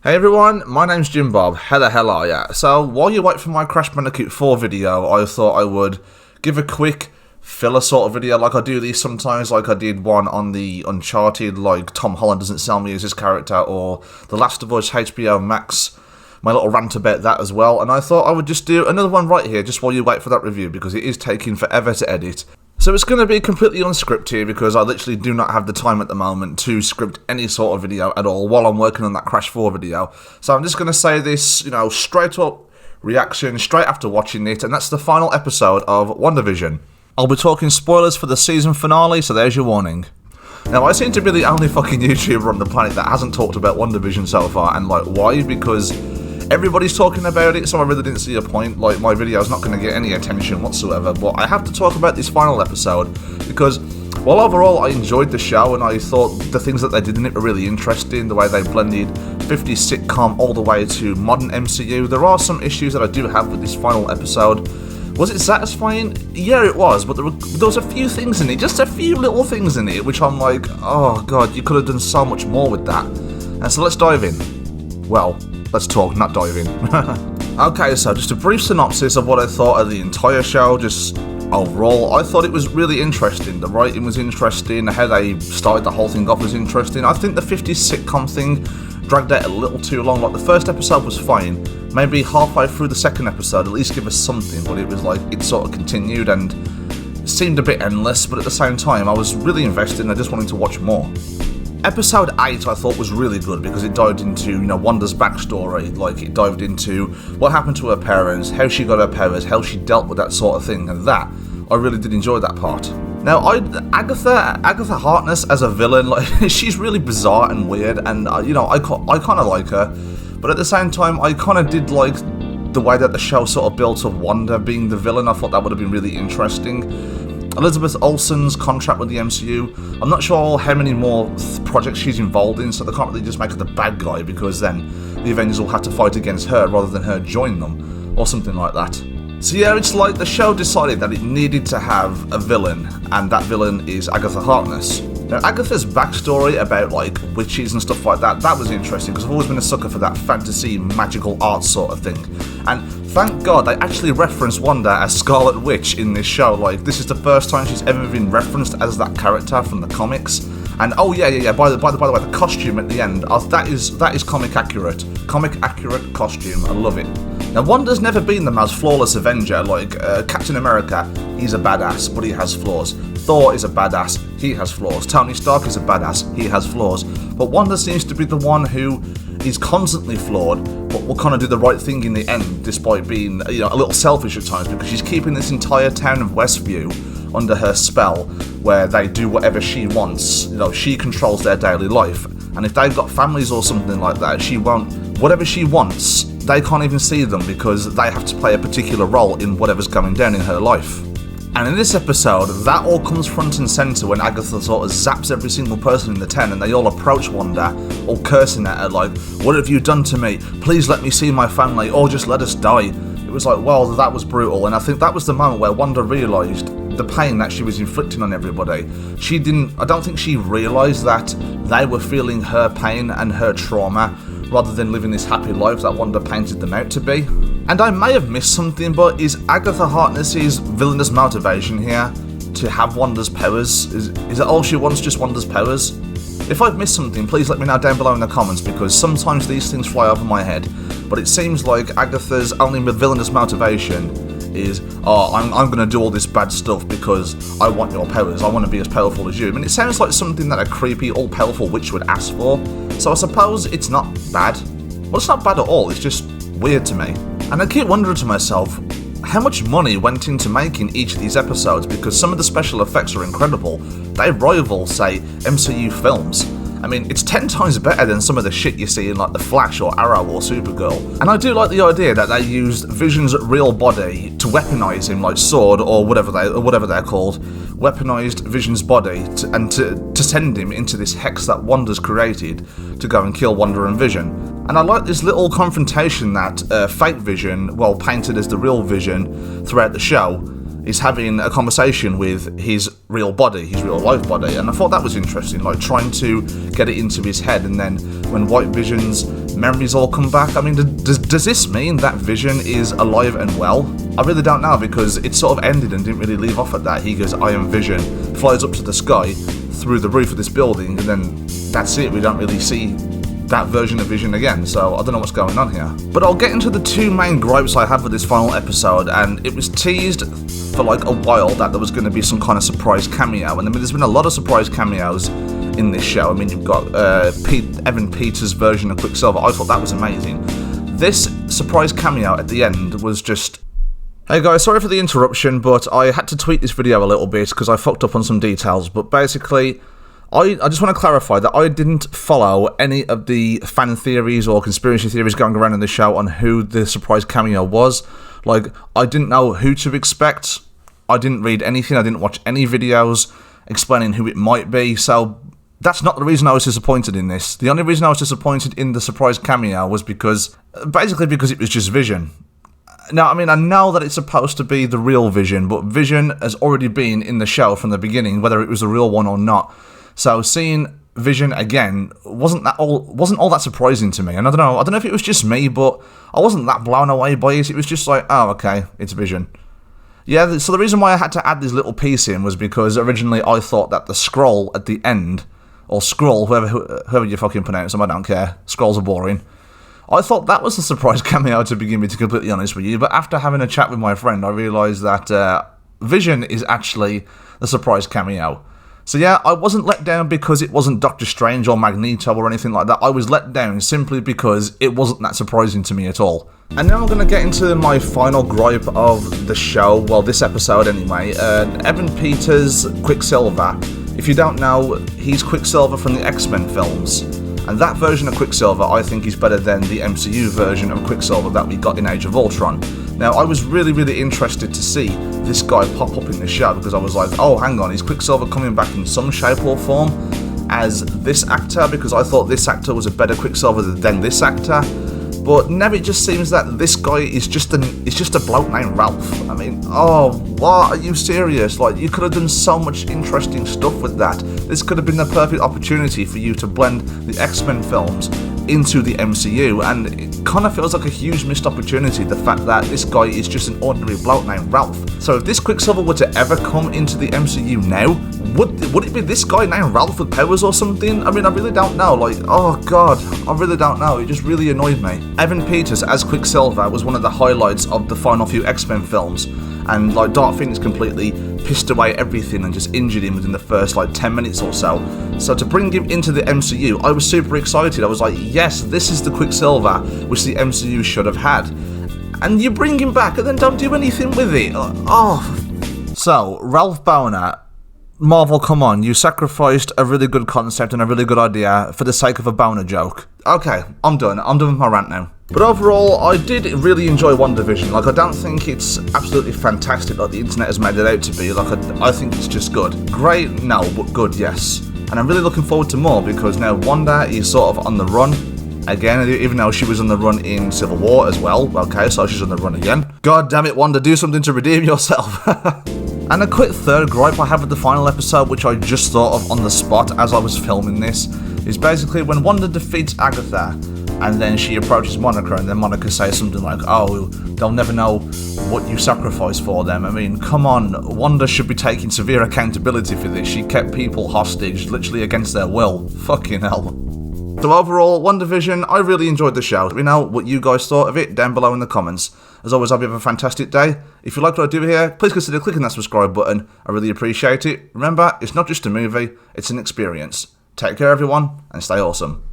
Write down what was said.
Hey everyone, my name's Jim Bob. How the hell are ya? So, while you wait for my Crash Bandicoot 4 video, I thought I would give a quick filler sort of video like I do these sometimes, like I did one on the Uncharted, like Tom Holland doesn't sell me as his character, or The Last of Us HBO Max, my little rant about that as well, and I thought I would just do another one right here, just while you wait for that review, because it is taking forever to edit. So it's going to be completely unscripted because I literally do not have the time at the moment to script any sort of video at all while I'm working on that Crash 4 video. So I'm just going to say this, straight up reaction, straight after watching it, and that's the final episode of WandaVision. I'll be talking spoilers for the season finale, so there's your warning. Now, I seem to be the only fucking YouTuber on the planet that hasn't talked about WandaVision so far, and why? Because everybody's talking about it, so I really didn't see a point. My video's not going to get any attention whatsoever, but I have to talk about this final episode, because while overall I enjoyed the show, and I thought the things that they did in it were really interesting, the way they blended 50s sitcom all the way to modern MCU, there are some issues that I do have with this final episode. Was it satisfying? Yeah, it was, but there was a few things in it, just a few little things in it, which I'm like, oh god, you could have done so much more with that. And so let's dive in. Well, let's talk, not dive in. Okay, so just a brief synopsis of what I thought of the entire show, just overall. I thought it was really interesting. The writing was interesting, how they started the whole thing off was interesting. I think the 50s sitcom thing dragged out a little too long. The first episode was fine. Maybe halfway through the second episode, at least give us something, but it was it sort of continued and seemed a bit endless, but at the same time, I was really invested and I just wanted to watch more. Episode 8 I thought was really good because it dived into, Wanda's backstory, it dived into what happened to her parents, how she got her powers, how she dealt with that sort of thing, and that, I really did enjoy that part. Now, Agatha Harkness as a villain, she's really bizarre and weird, and, I kind of like her, but at the same time, I kind of did like the way that the show sort of built up Wanda being the villain. I thought that would have been really interesting. Elizabeth Olsen's contract with the MCU, I'm not sure how many more projects she's involved in, so they can't really just make her the bad guy, because then the Avengers will have to fight against her rather than her join them, or something like that. So yeah, it's like the show decided that it needed to have a villain, and that villain is Agatha Harkness. Now, Agatha's backstory about, witches and stuff like that, that was interesting, because I've always been a sucker for that fantasy, magical art sort of thing. And thank God they actually referenced Wanda as Scarlet Witch in this show. This is the first time she's ever been referenced as that character from the comics. And oh yeah, by the way, the costume at the end, that is comic accurate. Comic accurate costume, I love it. Now, Wanda's never been the most flawless Avenger. Captain America, he's a badass, but he has flaws. Thor is a badass, he has flaws. Tony Stark is a badass, he has flaws. But Wanda seems to be the one who is constantly flawed, but will kind of do the right thing in the end, despite being, a little selfish at times, because she's keeping this entire town of Westview under her spell, where they do whatever she wants. She controls their daily life, and if they've got families or something like that, she won't. Whatever she wants, they can't even see them because they have to play a particular role in whatever's going down in her life. And in this episode, that all comes front and centre when Agatha sort of zaps every single person in the town, and they all approach Wanda, all cursing at her what have you done to me? Please let me see my family, or just let us die. It was well, that was brutal, and I think that was the moment where Wanda realised the pain that she was inflicting on everybody. I don't think she realised that they were feeling her pain and her trauma, rather than living this happy life that Wanda painted them out to be. And I may have missed something, but is Agatha Harkness's villainous motivation here to have Wanda's powers? Is it all she wants, just Wanda's powers? If I've missed something, please let me know down below in the comments, because sometimes these things fly over my head, but it seems like Agatha's only villainous motivation is, I'm going to do all this bad stuff because I want your powers, I want to be as powerful as you. I mean, it sounds like something that a creepy, all-powerful witch would ask for, so I suppose it's not bad. Well, it's not bad at all, it's just weird to me. And I keep wondering to myself, how much money went into making each of these episodes, because some of the special effects are incredible. They rival, say, MCU films. I mean, it's 10 times better than some of the shit you see in The Flash or Arrow or Supergirl. And I do like the idea that they used Vision's real body to weaponize him, Sword or whatever they're called, weaponized Vision's body to send him into this hex that Wanda's created to go and kill Wanda and Vision. And I like this little confrontation that fake Vision, painted as the real Vision throughout the show, is having a conversation with his real body, his real life body, and I thought that was interesting, trying to get it into his head, and then when White Vision's memories all come back. I mean, does this mean that Vision is alive and well? I really don't know, because it sort of ended and didn't really leave off at that. He goes, I am Vision, flies up to the sky through the roof of this building, and then that's it. We don't really see that version of Vision again, so I don't know what's going on here. But I'll get into the two main gripes I have with this final episode, and it was teased for like a while that there was going to be some kind of surprise cameo, and I mean, there's been a lot of surprise cameos in this show. I mean, you've got Evan Peters' version of Quicksilver. I thought that was amazing. This surprise cameo at the end was just... Hey guys, sorry for the interruption, but I had to tweak this video a little bit because I fucked up on some details, but basically... I just want to clarify that I didn't follow any of the fan theories or conspiracy theories going around in the show on who the surprise cameo was. Like, I didn't know who to expect. I didn't read anything. I didn't watch any videos explaining who it might be. So that's not the reason I was disappointed in this. The only reason I was disappointed in the surprise cameo was basically because it was just Vision. Now, I mean, I know that it's supposed to be the real Vision, but Vision has already been in the show from the beginning, whether it was the real one or not. So seeing Vision again wasn't all that surprising to me. And I don't know if it was just me, but I wasn't that blown away by it. It was just like, oh, okay, it's Vision. Yeah, so the reason why I had to add this little piece in was because originally I thought that the scroll at the end, or scroll, whoever you fucking pronounce them, I don't care. Scrolls are boring. I thought that was the surprise cameo to begin with, to be completely honest with you. But after having a chat with my friend, I realised that Vision is actually the surprise cameo. So yeah, I wasn't let down because it wasn't Doctor Strange or Magneto or anything like that. I was let down simply because it wasn't that surprising to me at all. And now I'm going to get into my final gripe of the show, well, this episode anyway. Evan Peters' Quicksilver. If you don't know, he's Quicksilver from the X-Men films. And that version of Quicksilver, I think, is better than the MCU version of Quicksilver that we got in Age of Ultron. Now, I was really, really interested to see this guy pop up in the show, because I was like, oh, hang on, is Quicksilver coming back in some shape or form as this actor? Because I thought this actor was a better Quicksilver than this actor. But now it just seems that this guy is just a bloke named Ralph. I mean, oh, what? Are you serious? Like, you could have done so much interesting stuff with that. This could have been the perfect opportunity for you to blend the X-Men films into the MCU, and it kind of feels like a huge missed opportunity, the fact that this guy is just an ordinary bloke named Ralph. So if this Quicksilver were to ever come into the MCU now, would it be this guy named Ralph with powers or something? I mean, I really don't know. Like, oh god, I really don't know. It just really annoyed me. Evan Peters as Quicksilver was one of the highlights of the final few X-Men films, and like Dark Phoenix completely pissed away everything and just injured him within the first like 10 minutes or so. So to bring him into the MCU, I was super excited. I was like, yes, this is the Quicksilver which the MCU should have had. And you bring him back and then don't do anything with it. Oh. So, Ralph Boner, Marvel, come on, you sacrificed a really good concept and a really good idea for the sake of a boner joke. Okay, I'm done with my rant now. But overall, I did really enjoy WandaVision. Like, I don't think it's absolutely fantastic like the internet has made it out to be. Like, I think it's just good. Great, no, but good, yes. And I'm really looking forward to more, because now Wanda is sort of on the run again, even though she was on the run in Civil War as well. Okay, so she's on the run again. God damn it, Wanda, do something to redeem yourself. And a quick third gripe I have with the final episode, which I just thought of on the spot as I was filming this, is basically when Wanda defeats Agatha, and then she approaches Monica, and then Monica says something like, oh, they'll never know what you sacrificed for them. I mean, come on, Wanda should be taking severe accountability for this. She kept people hostage, literally against their will. Fucking hell. So overall, WandaVision, I really enjoyed the show. Let me know what you guys thought of it down below in the comments. As always, I hope you have a fantastic day. If you like what I do here, please consider clicking that subscribe button. I really appreciate it. Remember, it's not just a movie, it's an experience. Take care, everyone, and stay awesome.